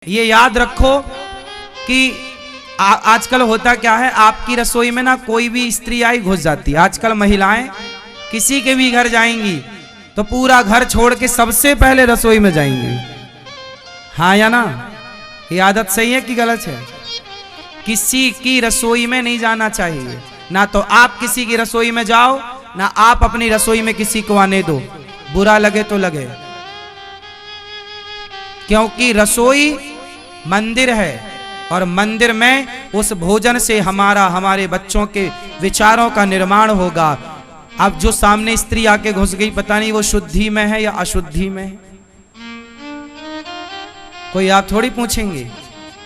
ये याद रखो कि आजकल होता क्या है, आपकी रसोई में ना कोई भी स्त्री आई घुस जाती है। आजकल महिलाएं किसी के भी घर जाएंगी तो पूरा घर छोड़ के सबसे पहले रसोई में जाएंगी। हाँ या ना? ये आदत सही है कि गलत है? किसी की रसोई में नहीं जाना चाहिए। ना तो आप किसी की रसोई में जाओ, ना आप अपनी रसोई में किसी को आने दो। बुरा लगे तो लगे, क्योंकि रसोई मंदिर है और मंदिर में उस भोजन से हमारे बच्चों के विचारों का निर्माण होगा। अब जो सामने स्त्री आके घुस गई, पता नहीं वो शुद्धि में है या अशुद्धि में है। कोई आप थोड़ी पूछेंगे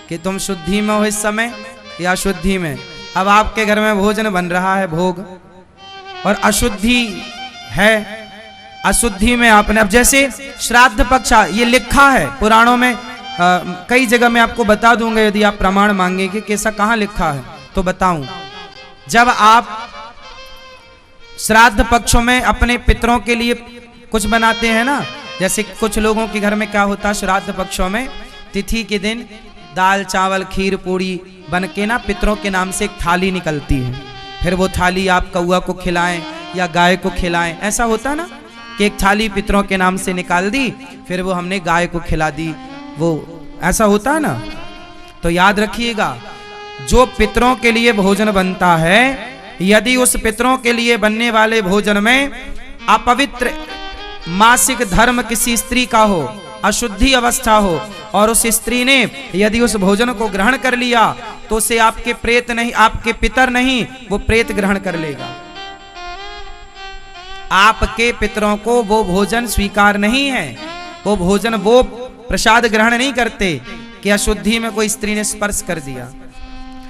कि तुम शुद्धि में हो इस समय या अशुद्धि में। अब आपके घर में भोजन बन रहा है, भोग, और अशुद्धि है, अशुद्धि में आपने, अब जैसे श्राद्ध पक्ष ये लिखा है पुराणों में, कई जगह मैं आपको बता दूंगा यदि आप प्रमाण मांगेंगे कि ऐसा कहाँ लिखा है तो बताऊं। जब आप श्राद्ध पक्षों में अपने पितरों के लिए कुछ बनाते हैं ना, जैसे कुछ लोगों के घर में क्या होता है, श्राद्ध पक्षों में तिथि के दिन दाल चावल खीर पूड़ी बन के ना पितरों के नाम से एक थाली निकलती है। फिर वो थाली आप कौआ को खिलाएं या गाय को खिलाएं। ऐसा होता ना कि एक थाली पितरों के नाम से निकाल दी, फिर वो हमने गाय को खिला दी, वो ऐसा होता है ना। तो याद रखिएगा, जो पितरों के लिए भोजन बनता है, यदि उस पितरों के लिए बनने वाले भोजन में अपवित्र मासिक धर्म किसी स्त्री का हो, अशुद्धि अवस्था हो, और उस स्त्री ने यदि उस भोजन को ग्रहण कर लिया तो उसे आपके प्रेत नहीं, आपके पितर नहीं, वो प्रेत ग्रहण कर लेगा। आपके पितरों को वो भोजन स्वीकार नहीं है, वो भोजन, वो प्रसाद ग्रहण नहीं करते कि अशुद्धि में कोई स्त्री ने स्पर्श कर दिया।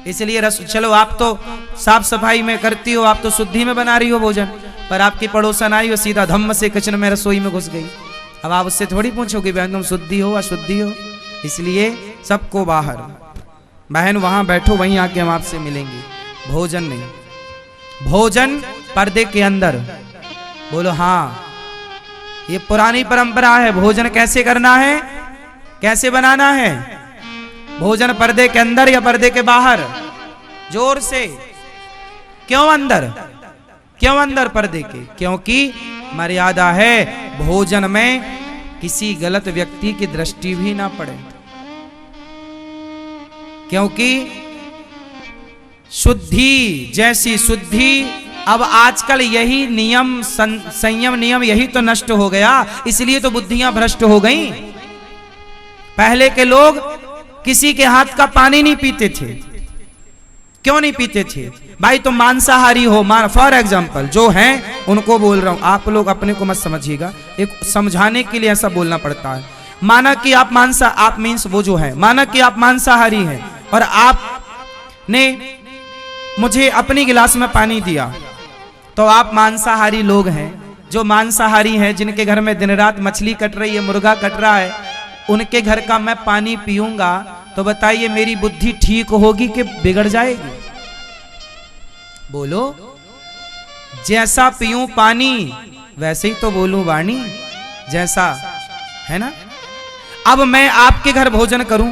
इसलिए चलो आप तो साफ सफाई में करती हो, आप तो शुद्धि में बना रही हो भोजन, पर आपकी पड़ोसन आई, वो सीधा धम्म से किचन में रसोई में घुस गई। अब आप उससे थोड़ी पूछोगे बहन तुम शुद्धि हो अशुद्धि हो। इसलिए सबको बाहर, बहन वहां बैठो, वहीं आके हम आपसे मिलेंगे। भोजन नहीं, भोजन पर्दे के अंदर। बोलो हाँ, ये पुरानी परंपरा है। भोजन कैसे करना है, कैसे बनाना है? भोजन पर्दे के अंदर या पर्दे के बाहर? जोर से। क्यों अंदर? क्यों अंदर पर्दे के? क्योंकि मर्यादा है, भोजन में किसी गलत व्यक्ति की दृष्टि भी ना पड़े, क्योंकि शुद्धि जैसी शुद्धि। अब आजकल यही नियम, संयम नियम यही तो नष्ट हो गया, इसलिए तो बुद्धियां भ्रष्ट हो गई। पहले के लोग किसी के हाथ का पानी नहीं पीते थे। क्यों नहीं पीते थे? भाई तुम मांसाहारी हो, फॉर एग्जाम्पल जो हैं उनको बोल रहा हूं, आप लोग अपने को मत समझिएगा, एक समझाने के लिए ऐसा बोलना पड़ता है। माना कि आप आप मीन्स वो जो है, माना कि आप मांसाहारी हैं और आपने मुझे अपनी गिलास में पानी दिया, तो आप मांसाहारी लोग हैं। जो मांसाहारी हैं, जिनके घर में दिन रात मछली कट रही है, मुर्गा कट रहा है, उनके घर का मैं पानी पीऊंगा तो बताइए मेरी बुद्धि ठीक होगी कि बिगड़ जाएगी? बोलो। जैसा पीऊं पानी वैसे ही तो बोलूं वाणी, जैसा है ना। अब मैं आपके घर भोजन करूं,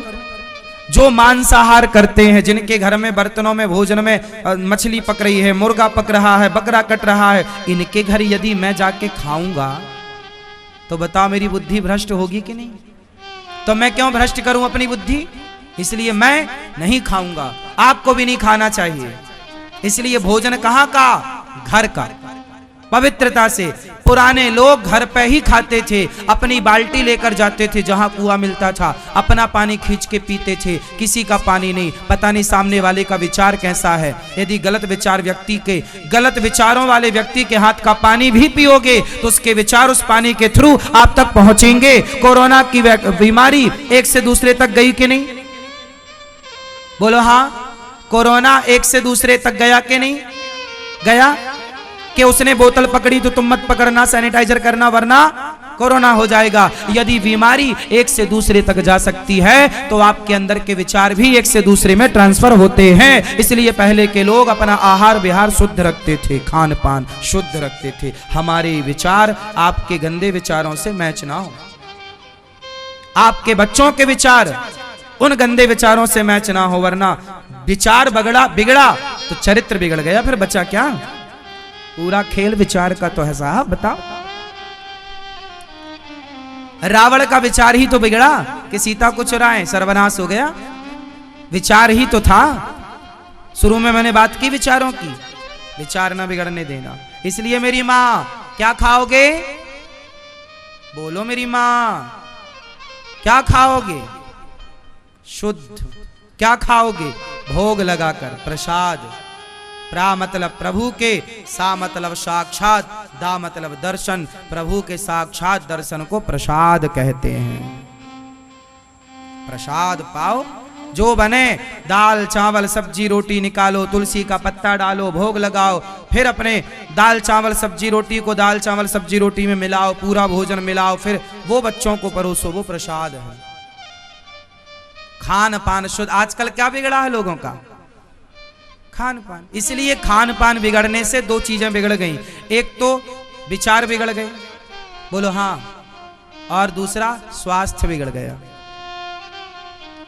जो मांसाहार करते हैं, जिनके घर में बर्तनों में भोजन में मछली पक रही है, मुर्गा पक रहा है, बकरा कट रहा है, इनके घर यदि मैं जाके खाऊंगा तो बताओ मेरी बुद्धि भ्रष्ट होगी कि नहीं? तो मैं क्यों भ्रष्ट करूं अपनी बुद्धि? इसलिए मैं नहीं खाऊंगा, आपको भी नहीं खाना चाहिए। इसलिए भोजन कहाँ का? घर का, पवित्रता से। पुराने लोग घर पे ही खाते थे, अपनी बाल्टी लेकर जाते थे जहां कुआं मिलता था, अपना पानी खींच के पीते थे, किसी का पानी नहीं। पता नहीं सामने वाले का विचार कैसा है। यदि गलत विचार व्यक्ति के, गलत विचारों वाले व्यक्ति के हाथ का पानी भी पियोगे तो उसके विचार उस पानी के थ्रू आप तक पहुंचेंगे। कोरोना की बीमारी एक से दूसरे तक गई कि नहीं? बोलो हाँ। कोरोना एक से दूसरे तक गया कि नहीं गया? कि उसने बोतल पकड़ी तो तुम मत पकड़ना, सैनिटाइजर करना, वरना कोरोना हो जाएगा। यदि बीमारी एक से दूसरे तक जा सकती है तो आपके अंदर के विचार भी एक से दूसरे में ट्रांसफर होते हैं। इसलिए पहले के लोग अपना आहार विहार शुद्ध रखते थे, खान पान शुद्ध रखते थे। हमारे विचार आपके गंदे विचारों से मैच ना हो, आपके बच्चों के विचार उन गंदे विचारों से मैच ना हो, वरना विचार बिगड़ा तो चरित्र बिगड़ गया, फिर बचा क्या? पूरा खेल विचार का तो है साहब, बताओ। रावण का विचार ही तो बिगड़ा कि सीता को चुराएं, सर्वनाश हो गया। विचार ही तो था। शुरू में मैंने बात की विचारों की, विचार ना बिगड़ने देना। इसलिए मेरी माँ, क्या खाओगे? बोलो मेरी माँ, क्या खाओगे? शुद्ध। क्या खाओगे? भोग लगाकर, प्रसाद। प्रा मतलब प्रभु के, सा मतलब साक्षात, दा मतलब दर्शन। प्रभु के साक्षात दर्शन को प्रसाद कहते हैं। प्रसाद पाओ, जो बने दाल चावल सब्जी रोटी निकालो, तुलसी का पत्ता डालो, भोग लगाओ, फिर अपने दाल चावल सब्जी रोटी को दाल चावल सब्जी रोटी में मिलाओ, पूरा भोजन मिलाओ, फिर वो बच्चों को परोसो, वो प्रसाद है। खान पान शुद्ध। आजकल क्या बिगड़ा है लोगों का? खान पान। इसलिए खान पान बिगड़ने से दो चीजें बिगड़ गई, एक तो विचार बिगड़ गए, बोलो हाँ, और दूसरा स्वास्थ्य बिगड़ गया।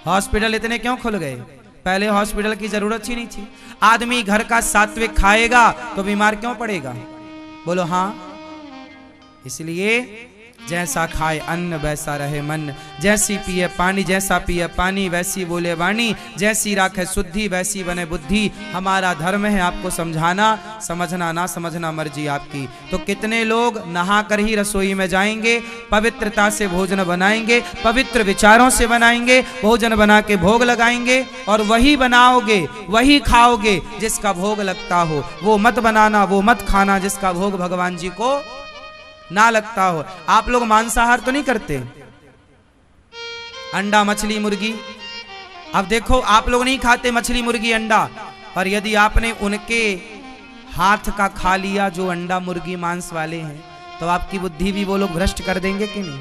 हॉस्पिटल इतने क्यों खुल गए? पहले हॉस्पिटल की जरूरत ही नहीं थी। आदमी घर का सात्विक खाएगा तो बीमार क्यों पड़ेगा? बोलो हाँ। इसलिए जैसा खाए अन्न वैसा रहे मन, जैसी पिए पानी, जैसा पिए पानी वैसी बोले वाणी, जैसी राखे शुद्धि वैसी बने बुद्धि। हमारा धर्म है आपको समझाना, समझना ना समझना मर्जी आपकी। तो कितने लोग नहा कर ही रसोई में जाएंगे, पवित्रता से भोजन बनाएंगे, पवित्र विचारों से बनाएंगे, भोजन बना के भोग लगाएंगे, और वही बनाओगे वही खाओगे जिसका भोग लगता हो। वो मत बनाना, वो मत खाना जिसका भोग भगवान जी को ना लगता हो। आप लोग मांसाहार तो नहीं करते? अंडा मछली मुर्गी, अब देखो आप लोग नहीं खाते मछली मुर्गी अंडा, और यदि आपने उनके हाथ का खा लिया जो अंडा मुर्गी मांस वाले हैं, तो आपकी बुद्धि भी वो लोग भ्रष्ट कर देंगे कि नहीं?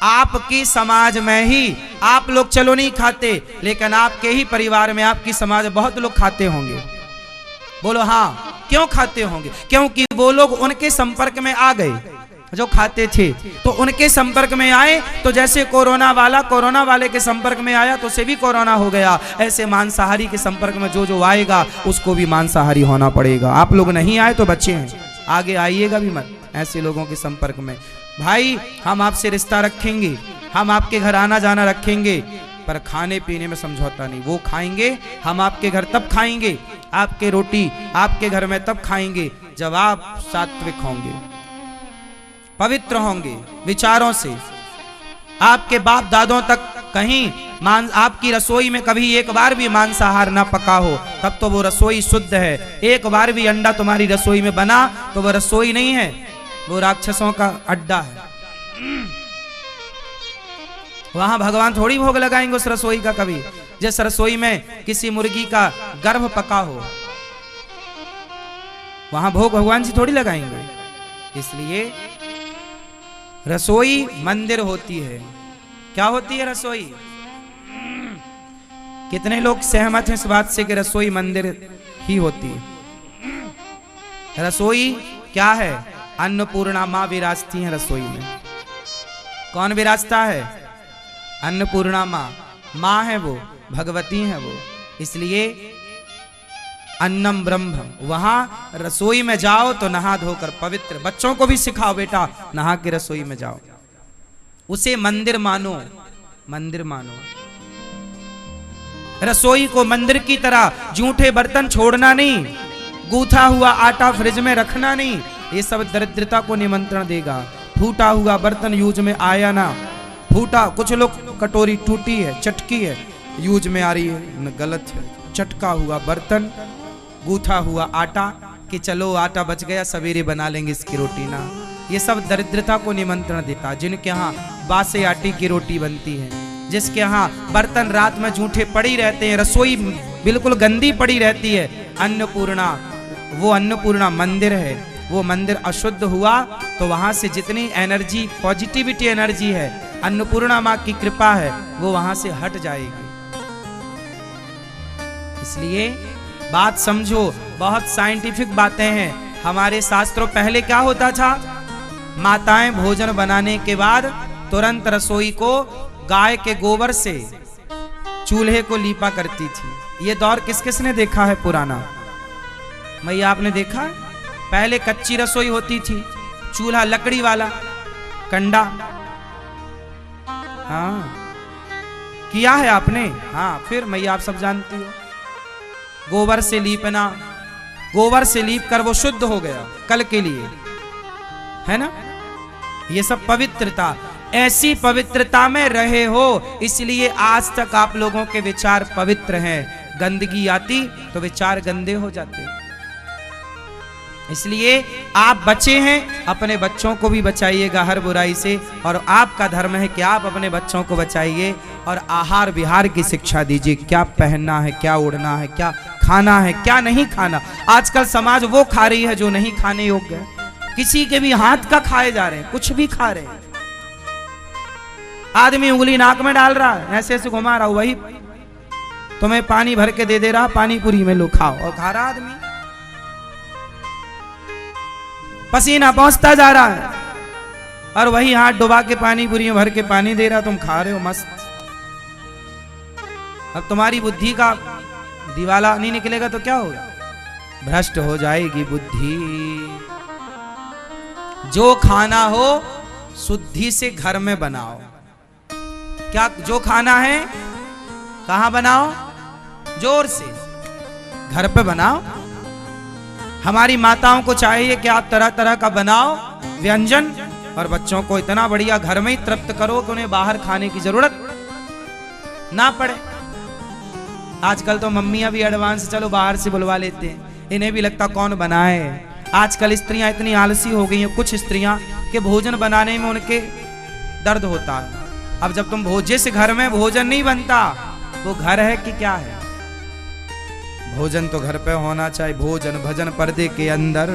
आपकी समाज में ही आप लोग चलो नहीं खाते, लेकिन आपके ही परिवार में, आपकी समाज बहुत लोग खाते होंगे। बोलो हाँ। क्यों खाते होंगे? क्योंकि वो लोग उनके संपर्क में आ गए जो खाते थे, तो उनके संपर्क में आए, तो जैसे कोरोना वाले के संपर्क में आया तो उसे भी कोरोना हो गया, ऐसे मांसाहारी के संपर्क में जो जो आएगा उसको भी मांसाहारी होना पड़ेगा। आप लोग नहीं आए तो बच्चे हैं, आगे आइएगा भी मत ऐसे लोगों के संपर्क में। भाई हम आपसे रिश्ता रखेंगे, हम आपके घर आना जाना रखेंगे, पर खाने पीने में समझौता नहीं। वो खाएंगे, हम आपके घर तब खाएंगे, आपके रोटी आपके घर में तब खाएंगे जब आप सात्विक होंगे, पवित्र होंगे विचारों से। आपके बाप दादों तक कहीं आपकी रसोई में कभी एक बार भी मांसाहार ना पका हो, तब तो वो रसोई शुद्ध है। एक बार भी अंडा तुम्हारी रसोई में बना तो वो रसोई नहीं है, वो राक्षसों का अड्डा है। वहां भगवान थोड़ी भोग लगाएंगे उस रसोई का कभी। जिस रसोई में किसी मुर्गी का गर्भ पका हो, वहां भोग भगवान जी थोड़ी लगाएंगे। इसलिए रसोई मंदिर होती है। क्या होती है रसोई? कितने लोग सहमत हैं इस बात से कि रसोई मंदिर ही होती है? रसोई क्या है? अन्नपूर्णा माँ विराजती है रसोई में। कौन विराजता है? अन्नपूर्णा माँ। माँ है वो, भगवती है वो। इसलिए अन्नम ब्रह्म। वहां रसोई में जाओ तो नहा धोकर पवित्र। बच्चों को भी सिखाओ, बेटा नहा के रसोई में जाओ, उसे मंदिर मानो, मंदिर मानो। रसोई को मंदिर की तरह जूठे बर्तन छोड़ना नहीं, गूथा हुआ आटा फ्रिज में रखना नहीं, ये सब दरिद्रता को निमंत्रण देगा। फूटा हुआ बर्तन यूज में आया ना, फूटा, कुछ लोग कटोरी टूटी है, चटकी है, यूज में आ रही है, गलत है। चटका हुआ बर्तन, गूथा हुआ आटा कि चलो आटा बच गया सवेरे बना लेंगे इसकी रोटी ना, ये सब दरिद्रता को निमंत्रण देता। जिनके यहाँ बासे आटे की रोटी बनती है, जिसके यहाँ बर्तन रात में जूठे पड़ी रहते हैं, रसोई बिल्कुल गंदी पड़ी रहती है, अन्नपूर्णा, वो अन्नपूर्णा मंदिर है। वो मंदिर अशुद्ध हुआ तो वहां से जितनी एनर्जी, पॉजिटिविटी एनर्जी है, अन्नपूर्णा माँ की कृपा है, वो वहां से हट जाएगी। इसलिए बात समझो, बहुत साइंटिफिक बातें हैं हमारे शास्त्रों। पहले क्या होता था? माताएं भोजन बनाने के बाद तुरंत रसोई को गाय के गोबर से चूल्हे को लीपा करती थी। ये दौर किस किस ने देखा है पुराना? मैया आपने देखा? पहले कच्ची रसोई होती थी, चूल्हा लकड़ी वाला, कंडा। हाँ किया है आपने? हाँ, फिर मैया आप सब जानती हो। गोबर से लीपना, गोबर से लीप कर वो शुद्ध हो गया कल के लिए, है ना? ये सब पवित्रता, ऐसी पवित्रता में रहे हो, इसलिए आज तक आप लोगों के विचार पवित्र हैं। गंदगी आती तो विचार गंदे हो जाते। इसलिए आप बचे हैं, अपने बच्चों को भी बचाइएगा हर बुराई से। और आपका धर्म है कि आप अपने बच्चों को बचाइए और आहार विहार की शिक्षा दीजिए। क्या पहनना है, क्या उड़ना है, क्या खाना है, क्या नहीं खाना। आजकल समाज वो खा रही है जो नहीं खाने योग्य है। किसी के भी हाथ का खाए जा रहे हैं, कुछ भी खा रहे हैं। आदमी उंगली नाक में डाल रहा है, ऐसे ऐसे घुमा रहा, वही तुम्हें पानी भर के दे रहा, पानी पूरी में लो खाओ, और खा रहा आदमी। पसीना पहुंचता जा रहा है और वही हाथ डुबा के पानी पूरी में भर के पानी दे रहा, तुम खा रहे हो मस्त। अब तुम्हारी बुद्धि का दिवाला नहीं निकलेगा तो क्या होगा? भ्रष्ट हो जाएगी बुद्धि। जो खाना हो शुद्धि से घर में बनाओ। क्या जो खाना है कहां बनाओ? जोर से घर पे बनाओ। हमारी माताओं को चाहिए कि आप तरह तरह का बनाओ व्यंजन और बच्चों को इतना बढ़िया घर में ही तृप्त करो कि उन्हें बाहर खाने की जरूरत ना पड़े। आजकल तो मम्मियां भी एडवांस चलो बाहर से बुलवा लेते हैं, इन्हें भी लगता कौन बनाए। आजकल स्त्रियां इतनी आलसी हो गई हैं, कुछ स्त्रियां के भोजन बनाने में उनके दर्द होता है। अब जब तुम जिस घर में भोजन नहीं बनता वो घर है कि क्या है? भोजन तो घर पे होना चाहिए। भोजन भजन पर्दे के अंदर।